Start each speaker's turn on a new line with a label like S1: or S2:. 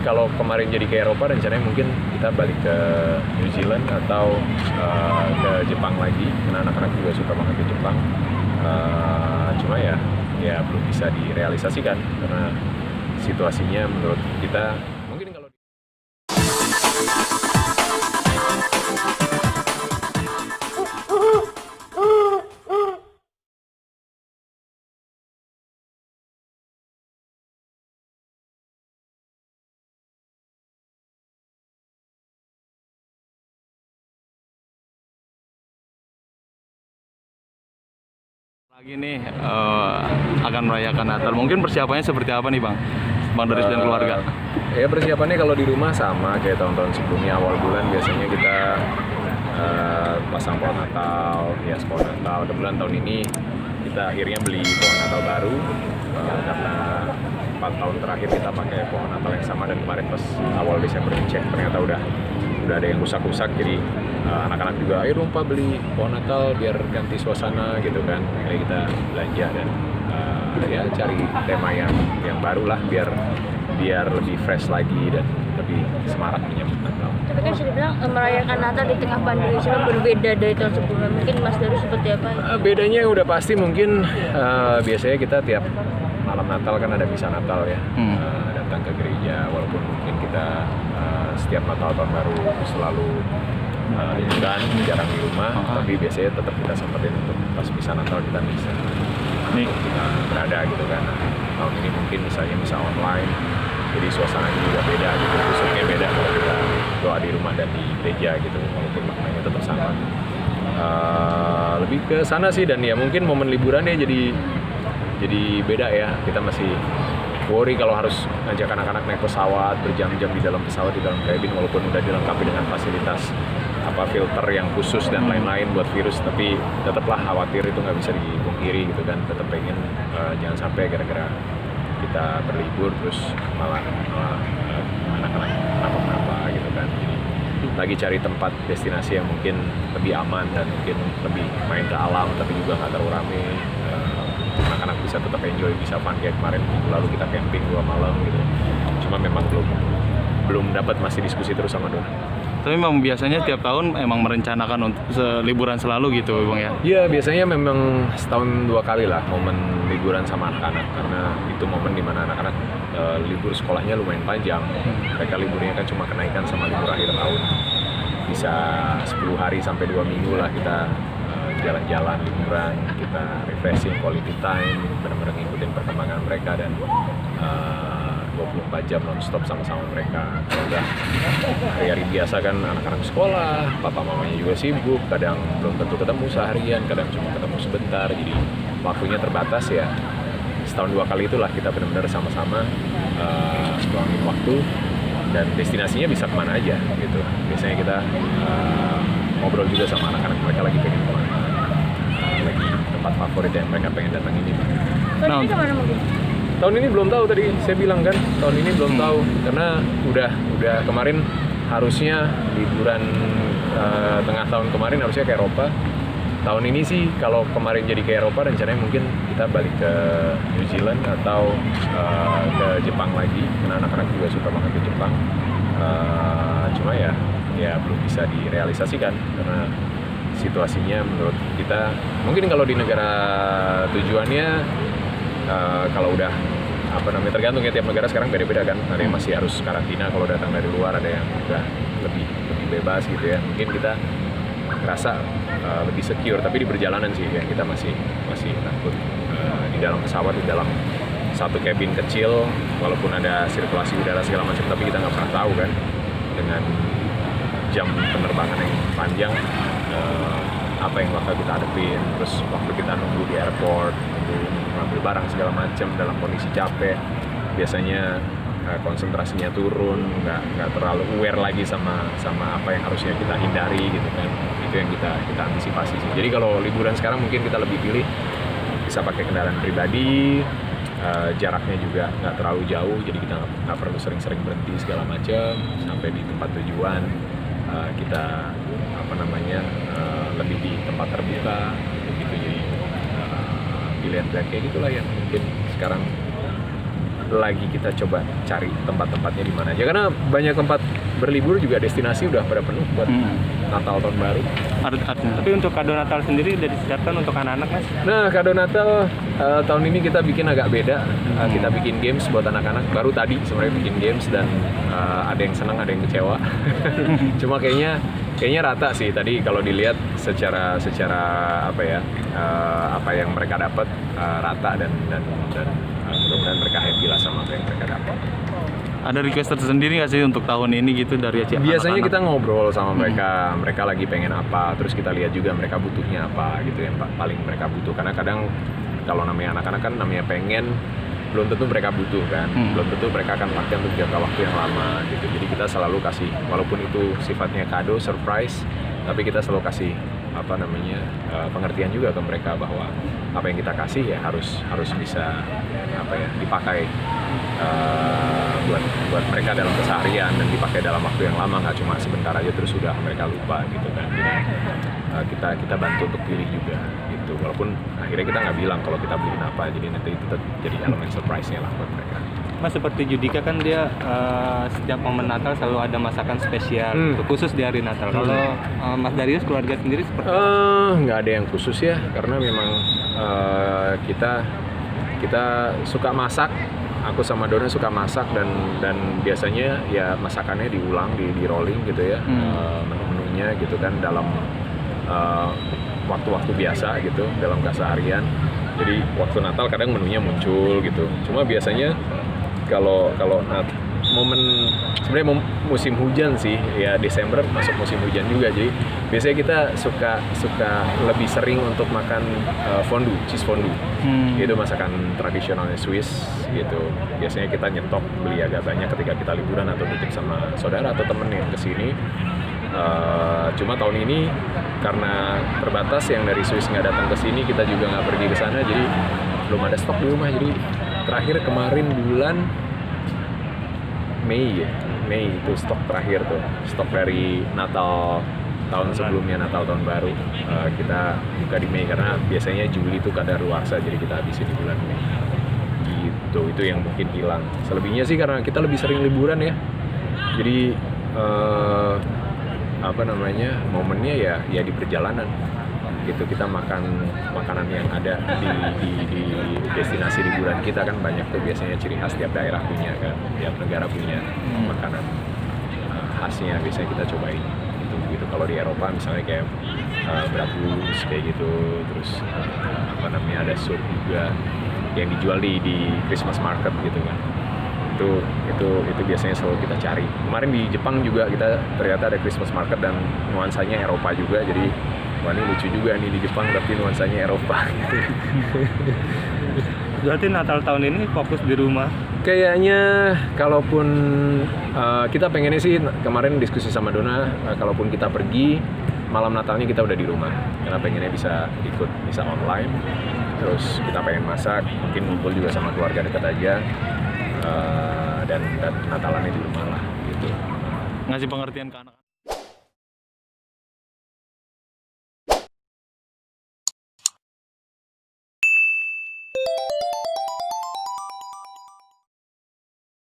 S1: kalau kemarin jadi ke Eropa, rencananya mungkin kita balik ke New Zealand atau ke Jepang lagi, karena anak-anak juga suka banget ke Jepang. Cuma ya belum bisa direalisasikan karena situasinya menurut kita mungkin kalau
S2: lagi nih akan merayakan Natal. Mungkin persiapannya seperti apa nih Bang Doris dan keluarga?
S1: Ya persiapannya kalau di rumah sama kayak tahun-tahun sebelumnya, awal bulan biasanya kita pasang pohon Natal, hias pohon Natal. Kebetulan tahun ini kita akhirnya beli pohon Natal baru karena 4 tahun terakhir kita pakai pohon Natal yang sama, dan kemarin pas awal Desember cek ternyata udah ada yang rusak-rusak, jadi anak-anak juga ayo dong Pak beli pohon Natal biar ganti suasana gitu kan. Jadi kita belanja dan ya cari tema yang baru lah biar lebih fresh lagi dan lebih semarak menyambut Natal.
S3: Tapi kan sudah bilang merayakan Natal di tengah pandemi sudah berbeda dari tahun sebelumnya. Mungkin Mas Daru seperti apa?
S1: Bedanya udah pasti mungkin biasanya kita tiap malam Natal kan ada misa Natal ya, datang ke gereja, walaupun mungkin kita setiap Natal tahun baru selalu liburan, jarang di rumah, tapi biasanya tetap kita sempetin untuk pas misa Natal kita misa. Nih kita berada gitu kan. Tahun ini mungkin misalnya misa online, jadi suasananya juga beda gitu, khususnya beda kalau kita doa di rumah dan di gereja gitu, walaupun maknanya tetap sama. Lebih ke sana sih, dan ya mungkin momen liburannya jadi beda ya. Kita masih worry kalau harus ngajak anak-anak naik pesawat berjam-jam di dalam pesawat, di dalam kabin, walaupun udah dilengkapi dengan fasilitas filter yang khusus dan lain-lain buat virus, tapi tetaplah khawatir, itu nggak bisa dipungkiri gitu kan. Tetap pengen jangan sampai gara-gara kita berlibur terus malah anak-anak kenapa gitu kan. Jadi lagi cari tempat destinasi yang mungkin lebih aman dan mungkin lebih main ke alam tapi juga nggak terlalu rame. Anak-anak bisa tetap enjoy, bisa fun kayak kemarin minggu lalu kita camping 2 malam gitu. Cuma memang belum dapat, masih diskusi terus sama Dona.
S2: Tapi memang biasanya tiap tahun emang merencanakan untuk liburan selalu gitu Bang ya?
S1: Iya, biasanya memang setahun 2 kali lah momen liburan sama anak-anak, karena itu momen dimana anak-anak libur sekolahnya lumayan panjang. Mereka liburnya kan cuma kenaikan sama libur akhir tahun, bisa 10 hari sampai 2 minggu lah kita jalan-jalan, liburan, kita refreshing, quality time, benar-benar ngikutin perkembangan mereka dan 24 jam non-stop sama-sama mereka. Kalau udah hari-hari biasa kan anak-anak sekolah, papa mamanya juga sibuk, kadang belum tentu ketemu seharian, kadang cuma ketemu sebentar, jadi waktunya terbatas ya. Setahun 2 kali itulah kita benar-benar sama-sama luangin waktu, dan destinasinya bisa kemana aja gitu. Biasanya kita ngobrol juga sama anak-anak, mereka lagi pengen kemana, lagi tempat favorit yang mereka pengen datang ini.
S3: Tahun ini kemana mungkin?
S1: Tahun ini belum tahu, tadi saya bilang kan tahun ini belum tahu karena udah kemarin harusnya liburan tengah tahun kemarin harusnya ke Eropa. Tahun ini sih kalau kemarin jadi ke Eropa, rencananya mungkin kita balik ke New Zealand atau ke Jepang lagi, karena anak-anak juga suka banget ke Jepang. Cuma ya belum bisa direalisasikan karena situasinya menurut kita mungkin kalau di negara tujuannya kalau udah tergantung ya, tiap negara sekarang beda-beda kan. Ada yang masih harus karantina kalau datang dari luar, ada yang udah lebih bebas gitu ya. Mungkin kita ngerasa lebih secure, tapi di perjalanan sih ya kita masih takut di dalam pesawat, di dalam satu cabin kecil, walaupun ada sirkulasi udara segala macam, tapi kita nggak pernah tahu kan dengan jam penerbangan yang panjang apa yang bakal kita hadapin. Terus waktu kita nunggu di airport, ngambil barang segala macam dalam kondisi capek, biasanya konsentrasinya turun, nggak terlalu aware lagi sama apa yang harusnya kita hindari gitu kan. Itu yang kita antisipasi sih. Jadi kalau liburan sekarang mungkin kita lebih pilih bisa pakai kendaraan pribadi, jaraknya juga nggak terlalu jauh, jadi kita nggak perlu sering-sering berhenti segala macam. Sampai di tempat tujuan kita lebih di tempat terbuka gitu. Jadi pilihan kayak gitulah yang mungkin sekarang lagi kita coba cari tempat-tempatnya di mana aja, karena banyak tempat berlibur juga destinasi udah pada penuh buat Natal tahun baru.
S4: Tapi untuk kado Natal sendiri udah disiapkan untuk anak-anak Mas?
S1: Nah, kado Natal tahun ini kita bikin agak beda. Kita bikin games buat anak-anak. Baru tadi sebenarnya bikin games dan ada yang senang, ada yang kecewa. Cuma kayaknya rata sih tadi kalau dilihat secara apa ya, apa yang mereka dapat rata dan mudah-mudahan mereka happy lah sama apa yang mereka dapat.
S2: Ada request tersendiri nggak sih untuk tahun ini gitu dari
S1: Biasanya
S2: anak-anak?
S1: kita ngobrol sama mereka lagi pengen apa, terus kita lihat juga mereka butuhnya apa gitu yang paling mereka butuh. Karena kadang kalau namanya anak-anak kan namanya pengen, belum tentu mereka butuh kan, belum tentu mereka akan pakai untuk jangka waktu yang lama gitu. Jadi kita selalu kasih, walaupun itu sifatnya kado, surprise, tapi kita selalu kasih pengertian juga ke mereka bahwa apa yang kita kasih ya harus bisa dipakai buat mereka dalam keseharian dan dipakai dalam waktu yang lama, nggak cuma sebentar aja terus sudah mereka lupa gitu kan. Jadi kita bantu untuk pilih juga gitu, walaupun akhirnya kita nggak bilang kalau kita beliin apa, jadi nanti itu tetap jadi elemen surprise-nya lah buat mereka.
S4: Mas, seperti Judika kan dia setiap momen Natal selalu ada masakan spesial khusus di hari Natal. Kalau Mas Darius keluarga sendiri seperti
S1: nggak ada yang khusus ya, karena memang kita suka masak. Aku sama Dona suka masak dan biasanya ya masakannya diulang, di rolling gitu ya, menu-menunya gitu kan dalam waktu-waktu biasa gitu, dalam keseharian. Jadi waktu Natal kadang menunya muncul gitu. Cuma biasanya kalau momen sebenarnya musim hujan sih ya, Desember masuk musim hujan juga, jadi biasanya kita suka lebih sering untuk makan fondue, cheese fondue. Itu masakan tradisionalnya Swiss gitu. Biasanya kita nyetok beli agak banyak ketika kita liburan atau nitip sama saudara atau temen yang kesini. Cuma tahun ini karena terbatas yang dari Swiss nggak datang ke sini, kita juga nggak pergi ke sana, jadi belum ada stok di rumah. Jadi terakhir kemarin bulan Mei itu stok terakhir tuh, stok dari Natal tahun sebelumnya, Natal tahun baru kita buka di Mei, karena biasanya Juli itu kadaluarsa, jadi kita habisin di bulan Mei gitu. Itu yang mungkin hilang. Selebihnya sih karena kita lebih sering liburan ya, jadi momennya ya di perjalanan gitu. Kita makan makanan yang ada di destinasi liburan kita kan banyak tuh, biasanya ciri khas tiap daerah punya kan, tiap negara punya makanan khasnya, biasanya kita cobain gitu. Kalau di Eropa misalnya kayak bratwurst kayak gitu, terus ada sup juga yang dijual di Christmas market gitu kan. Itu biasanya selalu kita cari. Kemarin di Jepang juga kita ternyata ada Christmas market dan nuansanya Eropa juga, jadi wah ini lucu juga nih di Jepang tapi nuansanya Eropa gitu.
S4: Berarti Natal tahun ini fokus di rumah?
S1: Kayaknya kalaupun kita pengennya sih, kemarin diskusi sama Dona, kalaupun kita pergi malam Natalnya kita udah di rumah, karena pengennya bisa online, terus kita pengen masak, mungkin ngumpul juga sama keluarga dekat aja, dan Natalannya di rumah lah gitu.
S2: Ngasih pengertian ke anak-anak.